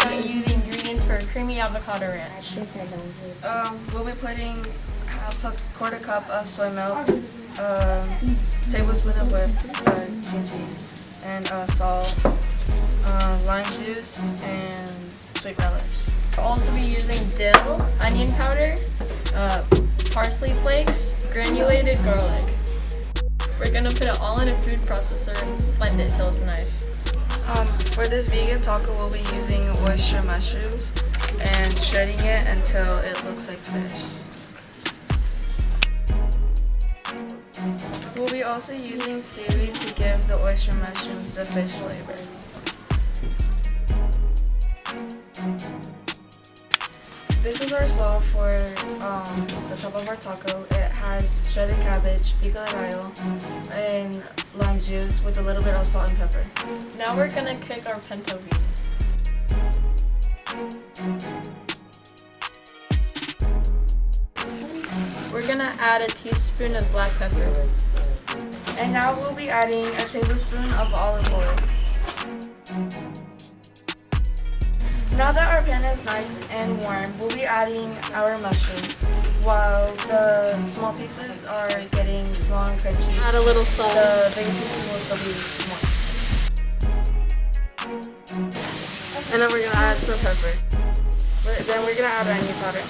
show you the ingredients for a creamy avocado ranch. We'll be putting half a quarter cup of soy milk, tablespoon of whipped cream cheese, and salt, lime juice, and sweet relish. We'll also be using dill, onion powder, parsley flakes, granulated garlic. We're gonna put it all in a food processor and blend it till it's nice. For this vegan taco, we'll be using oyster mushrooms and shredding it until it looks like fish. We'll be also using seaweed to give the oyster mushrooms the fish flavor. This is our slaw for the top of our taco. It has shredded cabbage, pico de gallo, and lime juice with a little bit of salt and pepper. Now we're gonna cook our pinto beans. We're gonna add a teaspoon of black pepper. And now we'll be adding a tablespoon of olive oil. Now that our pan is nice and warm, we'll be adding our mushrooms. While the small pieces are getting small and crunchy, Add a little salt. the bigger pieces will still be moist. And then we're gonna add some pepper. Then we're gonna add our onion powder.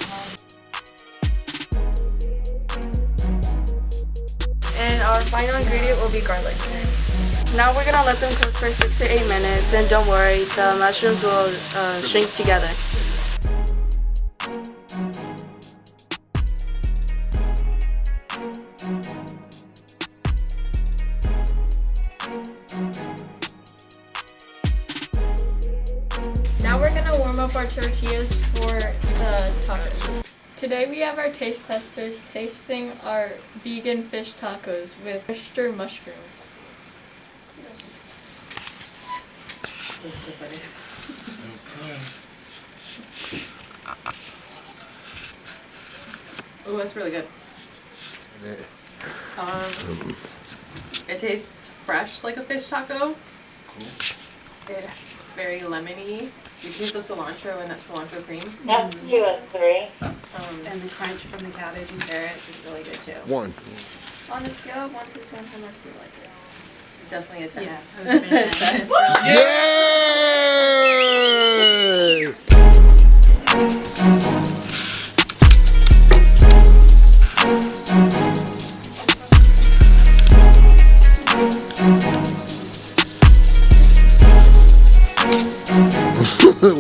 And our final ingredient will be garlic. Now we're gonna let them cook for 6 to 8 minutes, and don't worry, the mushrooms will shrink together. Now we're gonna warm up our tortillas for the tacos. Today we have our taste testers tasting our vegan fish tacos with oyster mushrooms. That's so funny. Oh, that's really good. It tastes fresh like a fish taco. It's very lemony. You taste the cilantro and that cilantro cream. That's 2 and 3. And the crunch from the cabbage and carrots is really good too. 1. On a scale of 1 to 10, how much do you like it? Definitely a 10. Yeah, I was gonna say. It's really Yay!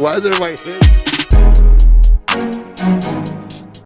Why is everybody hit?